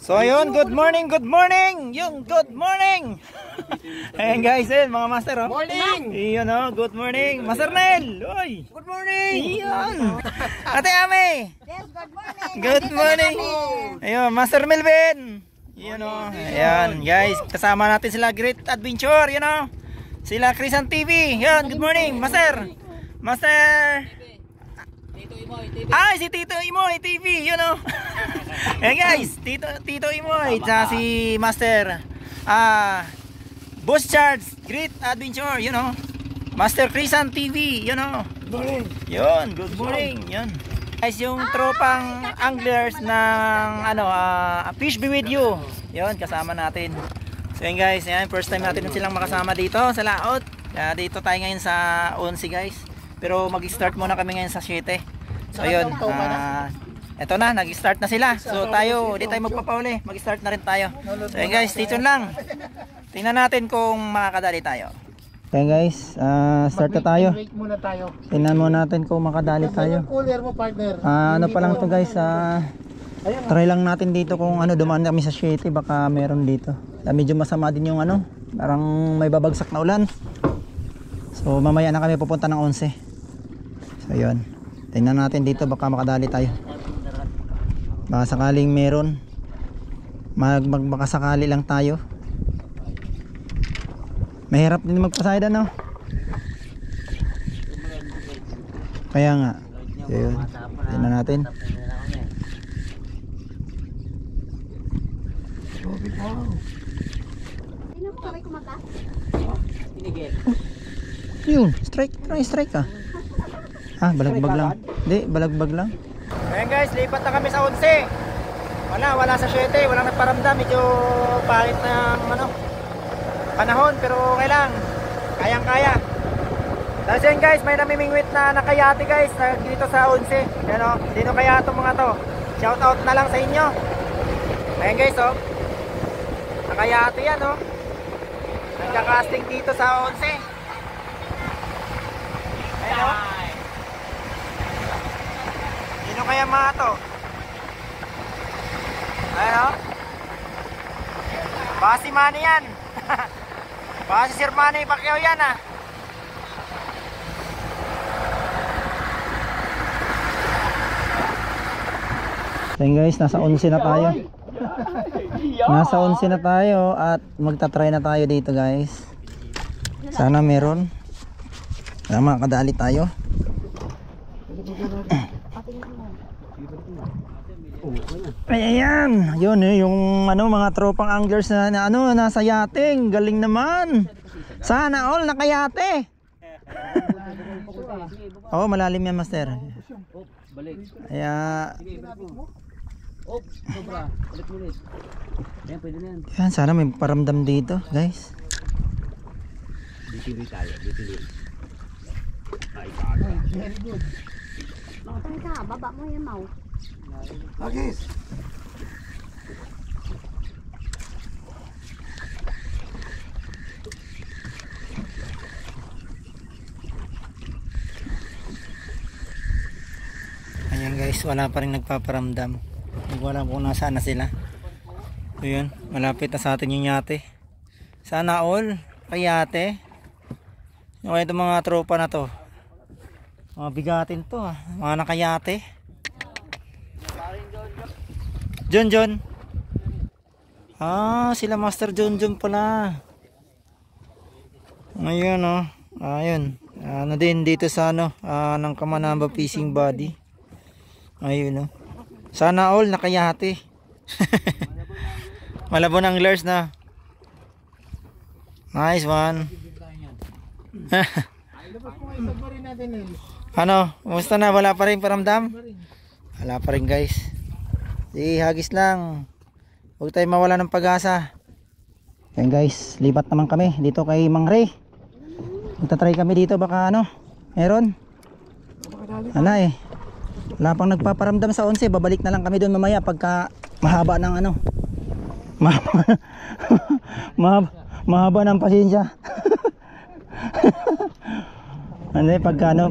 So ayun, good morning, good morning. Yung good morning. Ayan guys, mga master oh. Morning. Iyon oh, good morning. Master Nel. Oy. Good morning. Iyon. Ate Ame. Yes, good morning. Good morning. Ayun, Master Melvin. Iyon oh. Ayan guys, kasama natin sila Great Adventure, you know. Sila Chrisan TV. Yan, good morning, Master. Master. Ay, si Tito Imoy TV, you know. Ayan guys, Tito Imoy, tsaka si Master Boss Charles, Great Adventure, you know. Master Chrisan TV, you know. Yun, good morning, yun. Guys, yung tropang anglers ng Fish Be With You, yun, kasama natin. So yun guys, yan, first time natin silang makasama dito sa laot. Dito tayo ngayon sa 11 guys. Pero mag-start muna kami ngayon sa 7. So yun, eto na, nag-start na sila. So tayo, di tayo magpapauli, mag-start na rin tayo. So yun guys, stay tuned lang. Tingnan natin kung makakadali tayo. Okay guys, start na tayo. Tingnan muna natin kung makadali tayo. Ano pa lang to guys, try lang natin dito kung dumaan kami sa 7, baka meron dito. Medyo masama din yung parang may babagsak na ulan. So mamaya na kami pupunta ng 11. So yun, tingnan natin dito, baka makadali tayo. Baka sakaling meron, baka sakali lang tayo. Mahirap din magpasayad kaya nga. So yun, tingnan natin. Yun, strike, try strike ka. Balagbag lang. Hindi, balagbag lang. Ayan guys, lipat na kami sa 11. Wala sa 7, walang nagparamdam. Medyo pangit na panahon, pero okay lang. Kayang-kaya. Tapos yun guys, may namimingwit na nakayati guys dito sa 11. Yan o, dito kaya itong mga to. Shout out na lang sa inyo. Ayan guys o, nakayati yan o. Nagka-casting dito sa 11. Ayan o. Sino kaya mga to? Ayan o. Baka si Manny yan. Baka si Sir Manny Pacquiao yan Ayan guys, nasa 11 na tayo. Nasa 11 na tayo at magta-try na tayo dito guys. Sana meron. Sana makakadali tayo. Ayan, yun yung mga tropang anglers na nasa yating. Galing naman. Sana all nakayate. Oh, malalim yan master. Kaya yan, sana may paramdam dito guys. Baba mo yan, Mau. Agis. Ayan guys, wala pa rin nagpaparamdam. Wala kung nasaan na sila. So yun, malapit na sa atin yung yate. Sana all kay yate. Yung itong mga tropa na to, mga bigatin to mga nakayate. John. Sila Master John pala. Ayun ayun. Din dito sa ng Kamanamba Fishing Body. Ayun Sana all nakayate. Malabon ang anglers na. Nice one. Kumusta na? Wala pa rin paramdam? Wala pa rin guys. Hagis lang. Huwag tayo mawala ng pag-asa. Ayan guys, lipat naman kami dito kay Mang Ray. Magta-try kami dito, baka meron. Wala pang nagpaparamdam sa 11. Babalik na lang kami doon mamaya pagka mahaba ng mahaba ng pasensya.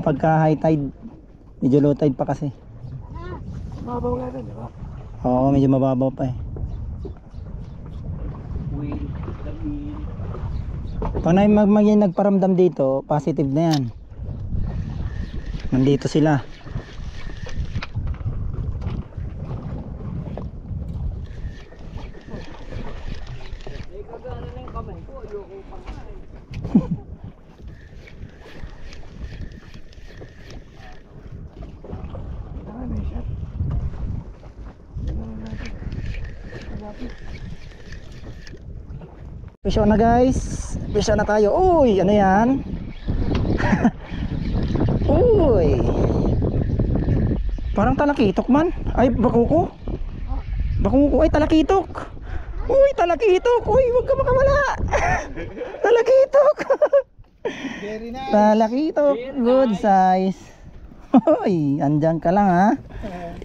Pagka high tide, medyo low tide pa kasi. Mababaw nga din, di ba? Oo, medyo mababaw pa Pag nagparamdam dito, positive na yan. Nandito sila. Pisyo na guys. Pisyo na tayo. Uy, ano yan? Uy. Parang talakitok man. Ay, bakuko. Bakuko ay talakitok. Uy, talakitok. Uy, wag ka makawala. Talakitok. Very nice. Talakitok. Good size. Uy, andyan ka lang ha.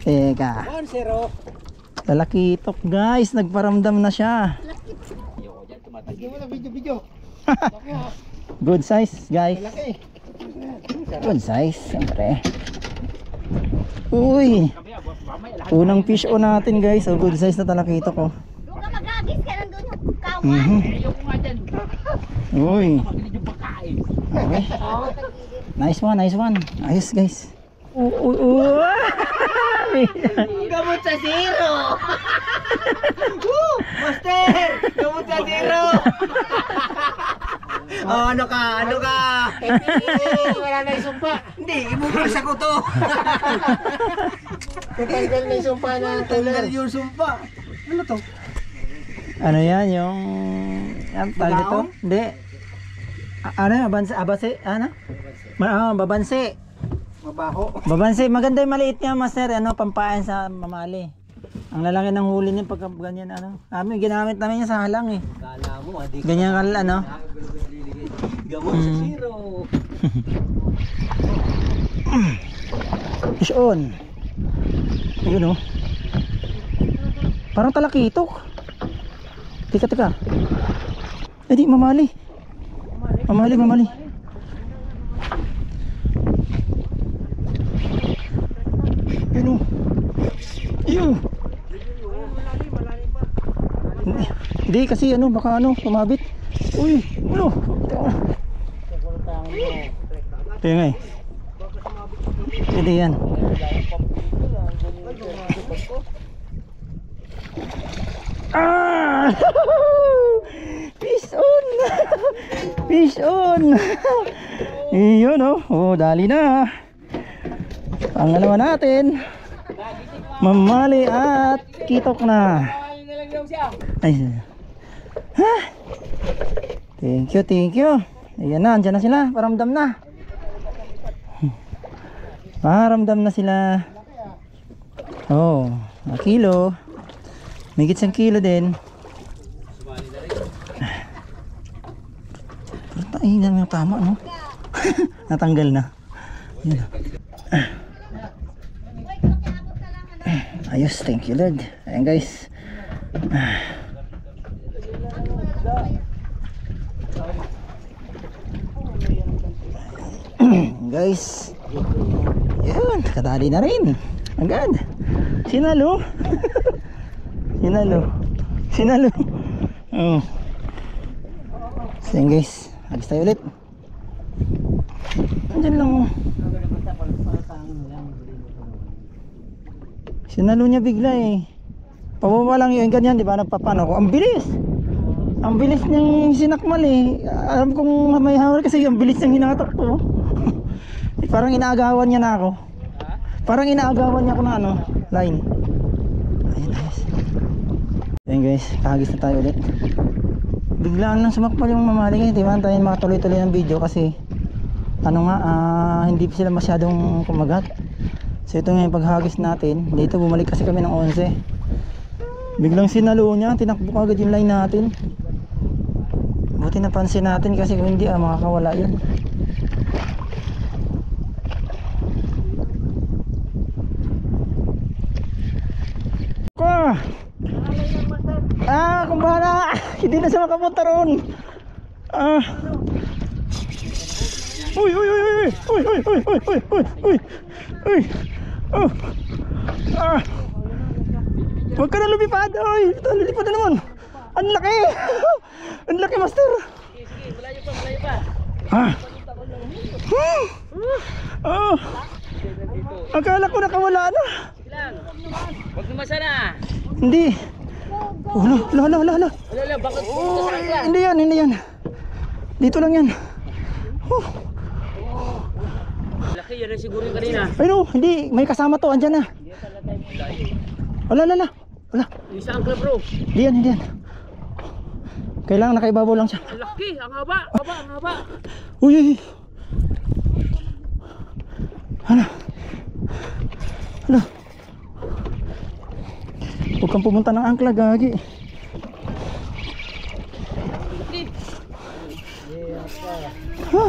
Teka. 1-0. Talakitok guys. Nagparamdam na siya. Lagyan mo na video. Good size guys. Malaki. Good size. Siyempre. Uy. Unang fish on natin guys. So good size na talakitok ko. Doon ka magagis ka nandun yung kawan. Uy. Okay. Nice one, nice one. Ayos guys. Gamot sa zero. Master! Gamot sa zero. Oh, ano ka? Wala na yung sumpa. Hindi, ibubulsa ko to. Tatanggal na yung sumpa na. Tatanggal yung sumpa. Ano to? Ano yan yung ang tawag ito? Hindi. Ano yan? Abase? Ano? Babanse. Mabaho. Babanse. Maganda yung maliit niya master. Ano, pampain sa mamali. Ang lalaki ng huli niya pagka ganyan ano. Ginamit namin niya sa halang eh. Kala mo, adik. Ganyan ano. Gamot sa zero. Fish on. Ayun oh. Parang talakitok. Teka. Eh di mamali. Mamali. Ayun oh. Ayun. Hindi kasi ano baka ano sumabit. Uy, ano? Ito nga eh. Hindi yan. Ah! Fish on! Fish on! Iyon oh. Oh, dali na. Pangalawa natin. Mamali at kitok na. Ay. Ha? Thank you. Ayan na, andyan na sila. Paramdam na. Paramdam na sila. Oh, a kilo. Migit 1 kilo din. Ay, na tama no. Natanggal na. Yan. Ayos, thank you Lord. Ayan guys. Guys. Yan, kadali na rin. Agad. Sinalo. Sinalo. Oh. So yan guys, agis tayo ulit. Andyan lang oh. Sinalo niya bigla eh. Pababa lang yun ganyan, di ba? Nagpapano ko. Ang bilis niyang sinakmal eh. Alam kong may hawal kasi ang bilis niyang hinatak ko. Parang inaagawan niya na ako. Parang inaagawan niya ako na ano, line. Ayun guys. Ayun guys, kahagis na tayo ulit. Biglaan lang sumakmal yung mamali guys. Di ba? Tayo makatuloy-tuloy ng video kasi ano nga, hindi sila masyadong kumagat. So ito nga yung paghagis natin. Dito bumalik kasi kami ng 11. Biglang sinalo niya, tinakbo agad yung line natin. Buti napansin natin kasi kung hindi makakawala yun. Kung bahala. Hindi na siya makapunta roon. Uy. Huwag ka na lumipad. Uy, lumipad na naman. Ang laki! Ang laki, master! Sige, malayo pa. Ah! Oh! Akala ko nakawala na. Sige lang. Huwag lumasa na. Hindi. Oh, hala. Wala, bakit pumunta sa ka? Hindi yan. Dito lang yan. Oh. Laki, yan ang siguro yung kanina. Ay no, hindi. May kasama to. Andyan na. Wala. Yung isa angkla bro. Hindi yan. Kailangan nakaibabaw lang siya. Ang laki, ang haba. Uy. Hala. Huwag kang pumunta ng angkla, gagi.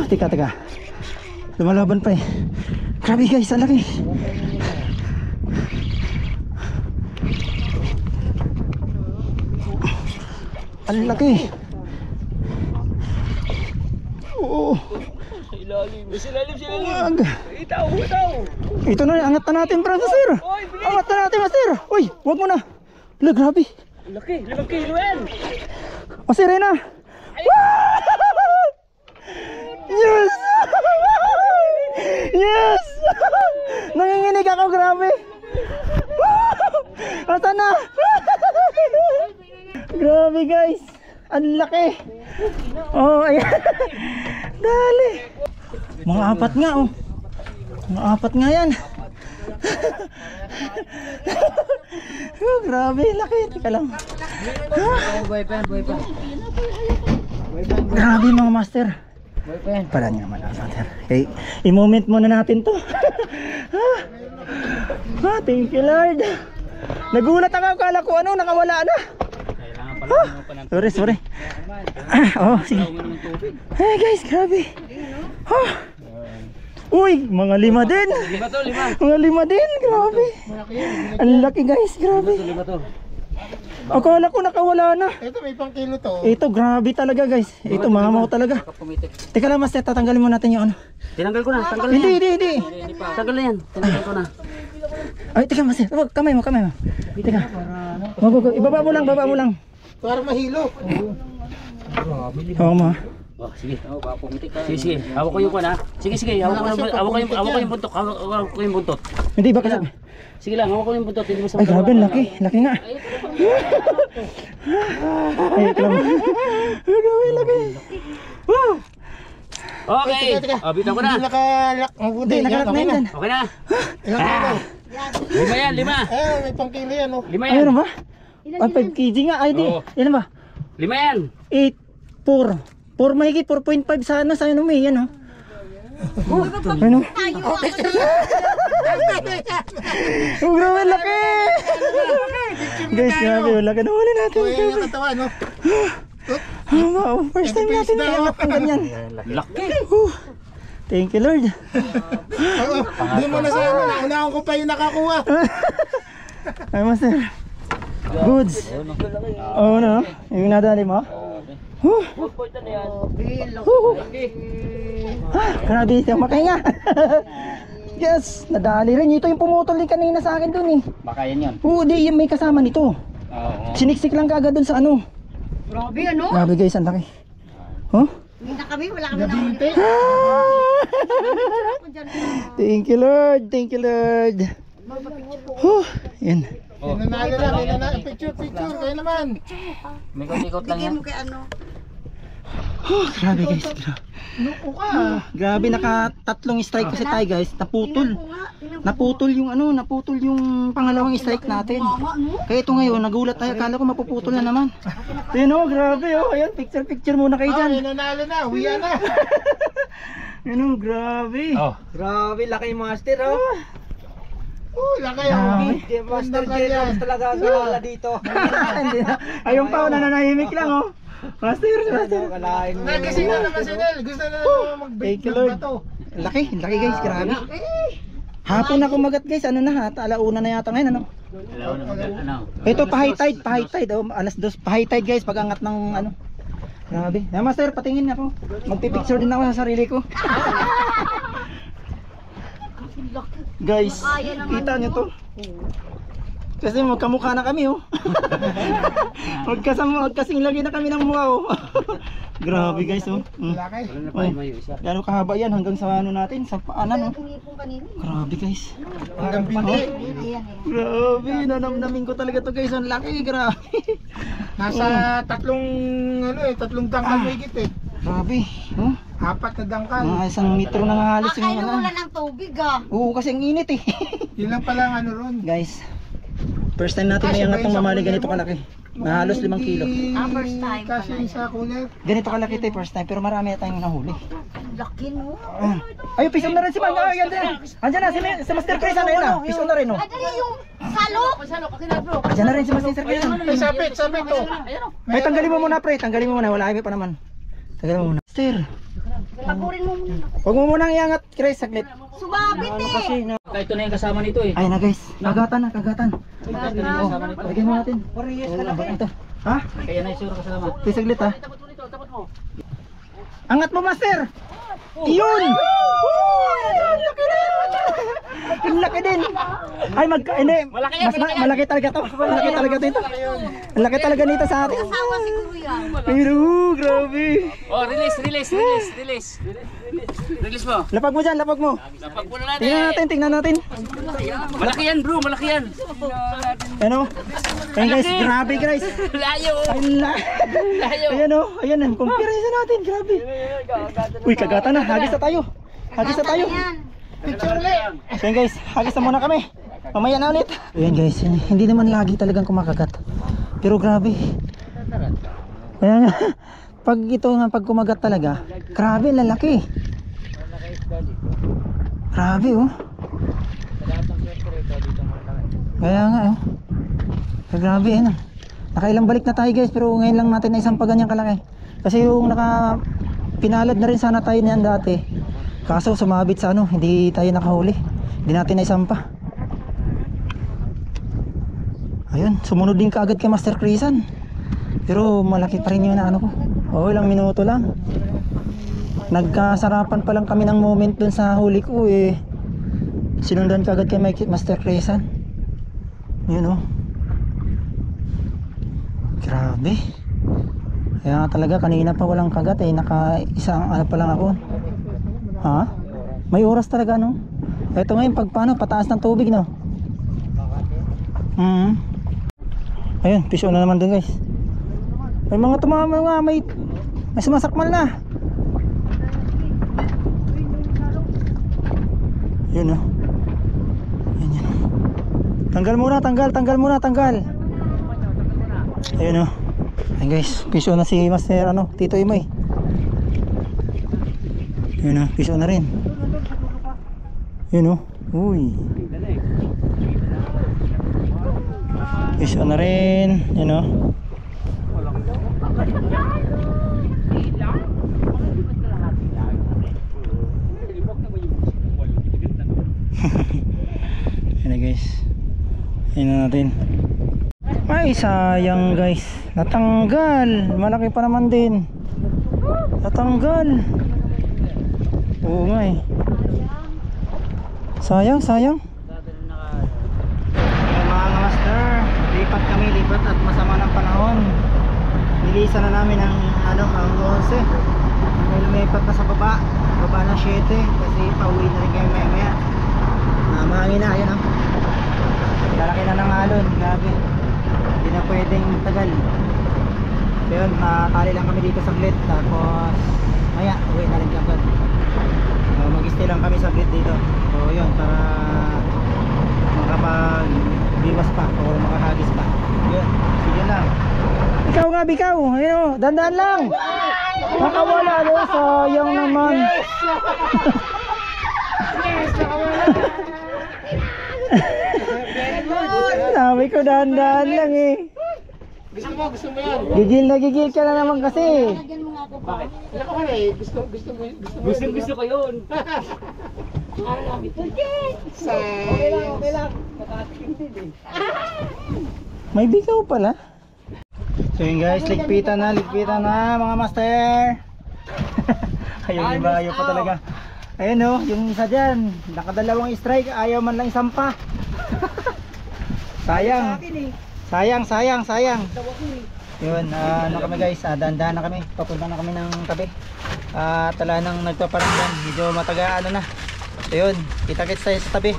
Teka. Lumalaban pa eh. Grabe guys, ang laki. Ang laki. Oo. Silalim. Wag. Itaw. Ito na, angat na natin, bro, sir. Angat na natin, master. Uy, wag mo na. Hala, grabe. Ang laki, 5 kilo yan. Master, na. Yes! Yes! Nanginginig ako, grabe. Asa na? Grabe guys. Ang laki. Oh, ayan. Dali. Mga 4 nga oh. Mga 4 nga yan. Oh, grabe, laki. Teka lang. Buhay pa. Grabe mga master. Pala niya naman master. Okay, i-moment muna natin to. Thank you Lord. Nagulat ako, akala ko nakawala na. Sorry. Oh, sige. Hey guys, grabe. Uy, mga 5 din. 5 to, 5. Mga 5 din, grabe. Ang laki guys, grabe. 5 to. Akala ko nakawala na. Ito may pang kilo to. Ito, grabe talaga guys. Ito, mamaw talaga. Teka lang, master, tatanggalin mo natin yung ano. Tinanggal ko na, Hindi. Tanggal na yan, tinanggal ko na. Ay, teka, master. Wag, kamay mo. Teka. Wag. Ibaba mo lang. Para mahilo. Oo mo. Oh, sige. Sige. Hawak ko yung kuwan ha. Sige. Hawak ko yung buntot. Hawak ko yung buntot. Hindi, baka sabi. Sige lang, hawak ko yung buntot. Hindi mo sa Ay, grabe, laki. Laki nga. Ay, grabe. Grabe, laki. Okay. Teka. Bitaw ko na. Hindi nakalak. Hindi, nakalak na yan. Okay na. Ilang kilo? 5 yan, 5. May pang kilo yan oh. 5 yan. Ayun ba? 5 kg nga. Ay, di. Oo. Ilan ba? 5 yan. 8, 4 mahigit, 4.5 sana sa ano may yan oh. Ano? Oh, grabe, laki! Guys, grabe, wala ka na huli natin. Ito yung katawan no. Wow, first time natin iangat ng ganyan. Laki. Thank you Lord. Doon mo na sa unahan ko pa yung nakakuha. Ay, master. Goods. Oo na, yung nadali mo? Grabe, makahinga. Yes, nadali rin. Ito yung pumutol din kanina sa akin dun eh. Baka yan yun. Di, yung may kasama nito. Siniksik lang kagad dun sa ano. Grabe ano? Grabe guys, ang laki. Oh? Hindi na kami, wala kami na ulit. Thank you Lord. Yan. Nanalo na. Picture. Kayo naman. May ikot lang yan. Kay ano? Grabe guys, Nuko ka. grabe, naka-3 strike kasi tayo guys. Naputol yung pangalawang strike natin. Kaya ito ngayon, nagulat tayo, akala ko mapuputol na naman. Ayun oh, grabe oh. Ayan, picture muna kayo dyan. Nanalo na. Uwian na. Ayun oh, grabe. Grabe, laki yung master oh. Laki oh. Master Generals talaga gala dito. Hindi na. Ayun pa, nananahimik lang oh. Master. Nagising na naman si Nel. Gusto na Thank you Lord. Laki guys, grabe. Hapon na kumagat guys, ano na ha, alauna na yata ngayon ano. Ito pa-high tide, oh, alas 2 pa-high tide guys, pag-angat ng ano. Grabe. Master, patingin ako. Magpi-picture din ako sa sarili ko. Guys, kita nyo to. Kasi magkamukha na kami oh. Magkasing lagi na kami ng mukha oh. Grabe guys oh. Laki. Wala na pa yung mayo isa. Gano'ng kahaba yan hanggang sa ano natin, sa paanan oh. Grabe guys. Hanggang binti. Grabe, nanamnamin ko talaga to guys. Ang laki, grabe. Nasa tatlong dangkal may higit eh. Grabe. Oh, 4 na dangkal. mga 1 metro na nga halos yung Kakain ano. mo lang ng tubig ah. Oo, kasi ang init eh. Yun lang pala ang ano ron. Guys, first time natin may angat ng mamali ganito kalaki. Na halos 5 kilo. First time Kasi pala. sa cooler. Ganito kalaki tayo first time, pero marami na tayong nahuli. Laki mo. Ay, piso na rin si Mang. Ay, andyan na, si Master Chris. Ano yun ah? Piso na rin oh. Adali yung salok. Andyan na rin si Master Chris. Ay, sapit to. Ay, tanggalin mo muna pre, tanggalin mo muna. Wala kami pa naman. Tanggalin mo muna. Master, Pagurin mo muna. huwag mo munang iangat Chris, saglit. Sumabit eh. Kasi na... Ito na yung kasama nito eh. Ay na guys, kagatan na, kagatan. Ito na yung kasama nito. Lagyan mo natin. Ito. Ha? Kaya na yung sura kasama. Ito saglit ha. Tapat mo. Angat mo Master! Iyon! Ang laki din! Ang laki din! Ay hindi, malaki talaga to. Malaki talaga to. Ang laki talaga nito sa atin. Asawa siguro yan. Pero, grabe. Oh, release mo. Lapag mo dyan, lapag mo. Lapag mo na natin. Tingnan natin. Malaki yan bro, malaki yan. Ano? Ayun guys, grabe guys. Layo. Layo. Ayan o, ayan ang comparison natin, grabe. Uy, kagata na, hagis na tayo. Hagis na tayo. Picture ulit. Ayan guys, hagis na muna kami. Mamaya na ulit. Ayan guys, hindi naman lagi talagang kumakagat. Pero grabe. Kaya nga, pag ito nga, pag kumagat talaga, grabe, lalaki. Grabe oh. Kaya nga oh. Grabe eh no. Nakailang balik na tayo guys, pero ngayon lang natin na isang ganyang kalaki. Kasi yung pinalad na rin sana tayo niyan dati. Kaso sumabit sa ano, hindi tayo nakahuli. Hindi natin na isampa. Ayun, sumunod din kaagad kay Master Chrisan. Pero malaki pa rin yung ano ko. Oo, ilang minuto lang. Nagkasarapan pa lang kami ng moment dun sa huli ko eh. Sinundan kaagad kay Master Chrisan. Yun oh. Grabe. Kaya talaga kanina pa walang kagat eh. Naka-isang ano pa lang ako. Ha? May oras talaga no? Ito ngayon pag paano pataas ng tubig no? Ayun, piso na naman dun guys. May mga tumama nga, may sumasakmal na. Yun o. Yan. Tanggal muna. Ayun o. Ayun guys, piso na si Master Tito Imoy. Yun o, piso na rin. Yun o. Uy. Piso na rin. Yun o. Yan na guys. Yan na natin. Ay sayang guys. Natanggal. Malaki pa naman din. Natanggal. Oo nga eh. Sayang. Mga master, lipat at masama ng panahon. Nilisan na namin ang ang 11. May lumipat na sa baba ng 7 kasi pauwi na rin kayo maya. Mahangin na, ayun lalaki na ng alon, grabe. Hindi na pwedeng tagal. So yun, matali lang kami dito saglit. Tapos maya, uwi na rin agad. Mag-stay lang kami saglit dito. So yun, para makapag-biwas pa o makahagis pa. Yun, sige lang. Ikaw nga, Bikaw, ayun o, dandan lang. Nakawala no, sayang naman. Sabi ko dahan-dahan lang eh. Gusto mo yan. Gigil ka na naman kasi. Lagyan mo nga ako pa. Gusto ko yun. Okay lang. May Bikaw pala. So yun guys, ligpitan na mga master. Ayun, iba, ayaw pa talaga. Ayun o, yung isa dyan, nakadalawang strike, ayaw man lang isampa. Sayang. Sayang. Yun, ano kami guys, dahan-dahan na kami. Papunta na kami ng tabi. Tala nang nagpaparamdam. Medyo mataga ano na. So yun, kita-kits tayo sa tabi.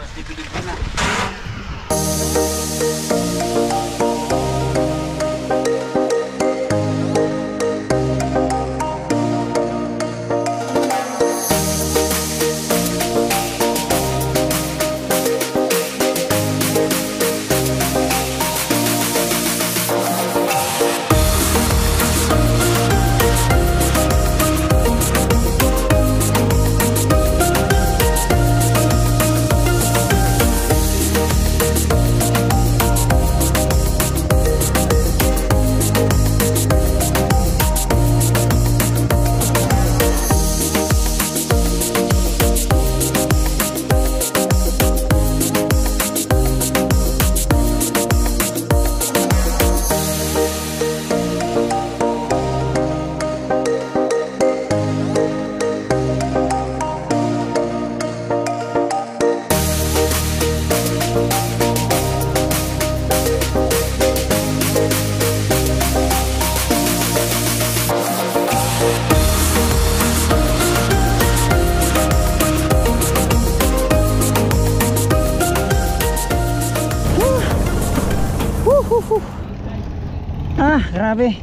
Grabe.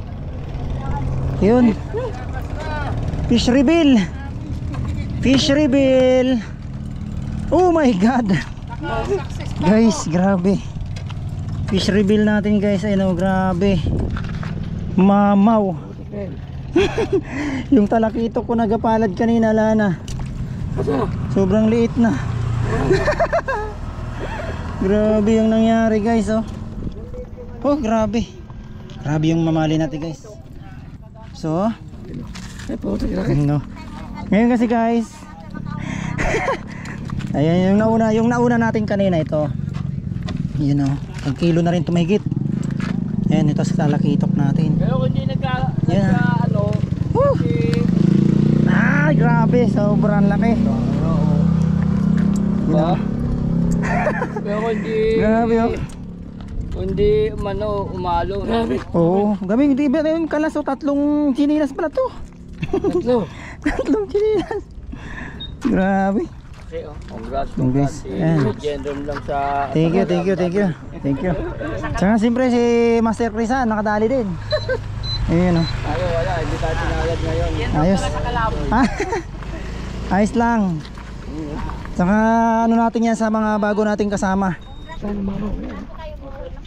Yun. Fish reveal. Oh my god. Guys, grabe. Fish reveal natin guys. Ayun, grabe. Mamaw. Yung talakito ko nagapalad kanina, lana. Sobrang liit na. Grabe yung nangyari guys, oh. Oh, grabe. Grabe yung mamali natin guys. So, no. Ngayon kasi guys, ayan yung nauna natin kanina ito. Yun o, ang kilo na rin tumahigit. Ayan, ito sa talakitok natin. Pero kung hindi nagka-ano, grabe, sobrang laki. Diba? Pero hindi, grabe oh. Hindi umalo. Oo, gabi hindi ba yung kalas o tatlong chinilas pala to. Tatlong chinilas. Grabe. Congrats. Legendum lang sa... Thank you. Tsaka siyempre si Master Crisan nakadali din. Ayun o. Wala, hindi tayo pinalad ngayon. Ayos. Ayos lang. Tsaka ano natin yan sa mga bago nating kasama.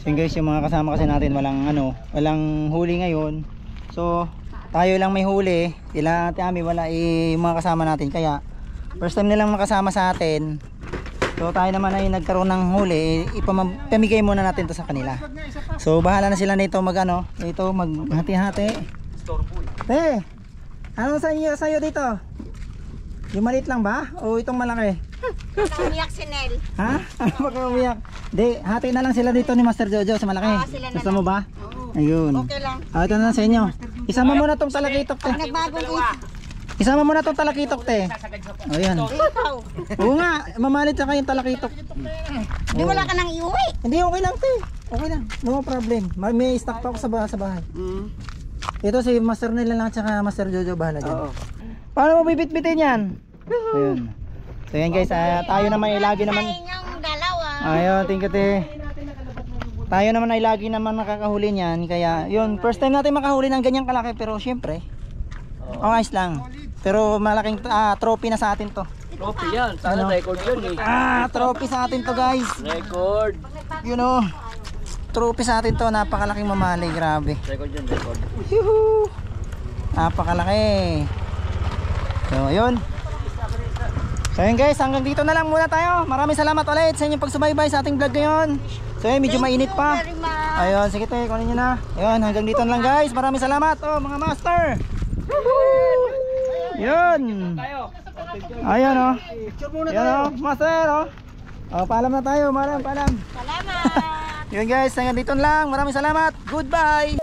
So guys, yung mga kasama kasi natin walang huli ngayon. So tayo lang may huli. Sila Ate Ami wala, yung mga kasama natin. Kaya first time nilang makasama sa atin. So tayo naman ay nagkaroon ng huli, ipamigay muna natin to sa kanila. So bahala na sila nito maghati-hati. Te, ano sa'yo dito? Yung maliit lang ba? O itong malaki? Umiyak si Nel. Ha? Ano ba ka umiyak? Di, hati na lang sila dito ni Master Jojo sa malaki. Sila na Gusto lang. mo ba? Ayun. Okay lang. Ito na lang sa inyo. Isama mo na tong talakitok, te. Nagbagong Isama mo na tong talakitok, te. O yan. ikaw. Oo nga, mamalit sa kayong talakitok. Di wala ka nang iuwi. Hindi, okay lang, te. Okay lang, no problem. May stock pa ako sa bahay. Ito si Master nila lang tsaka Master Jojo bahala dyan. Paano mo bibit-bitin yan? Ayun. So yan guys, tayo naman ay lagi naman. Inyong dalawa. Ayun, thank you, te. Tayo naman ay lagi naman nakakahuli niyan. Kaya yun, first time natin makahuli ng ganyang kalaki. Pero syempre, ayos lang. Pero malaking trophy na sa atin to. Trophy yan, sana record yun eh. Trophy sa atin to guys. Record. You know, trophy sa atin to. Napakalaking mamali, grabe. Record. Yuhu! Napakalaki. So ayun. So yun guys, hanggang dito na lang muna tayo. Maraming salamat ulit sa inyong pagsubaybay sa ating vlog ngayon. So yun, medyo mainit pa. Ayun, sige tayo, kunin nyo na. Ayun, hanggang dito na lang guys. Maraming salamat. Oh, mga master. Yun. Ayun oh. Ayun oh, master oh. Oh, paalam na tayo, paalam. Salamat. Yun guys, hanggang dito na lang. Maraming salamat. Goodbye.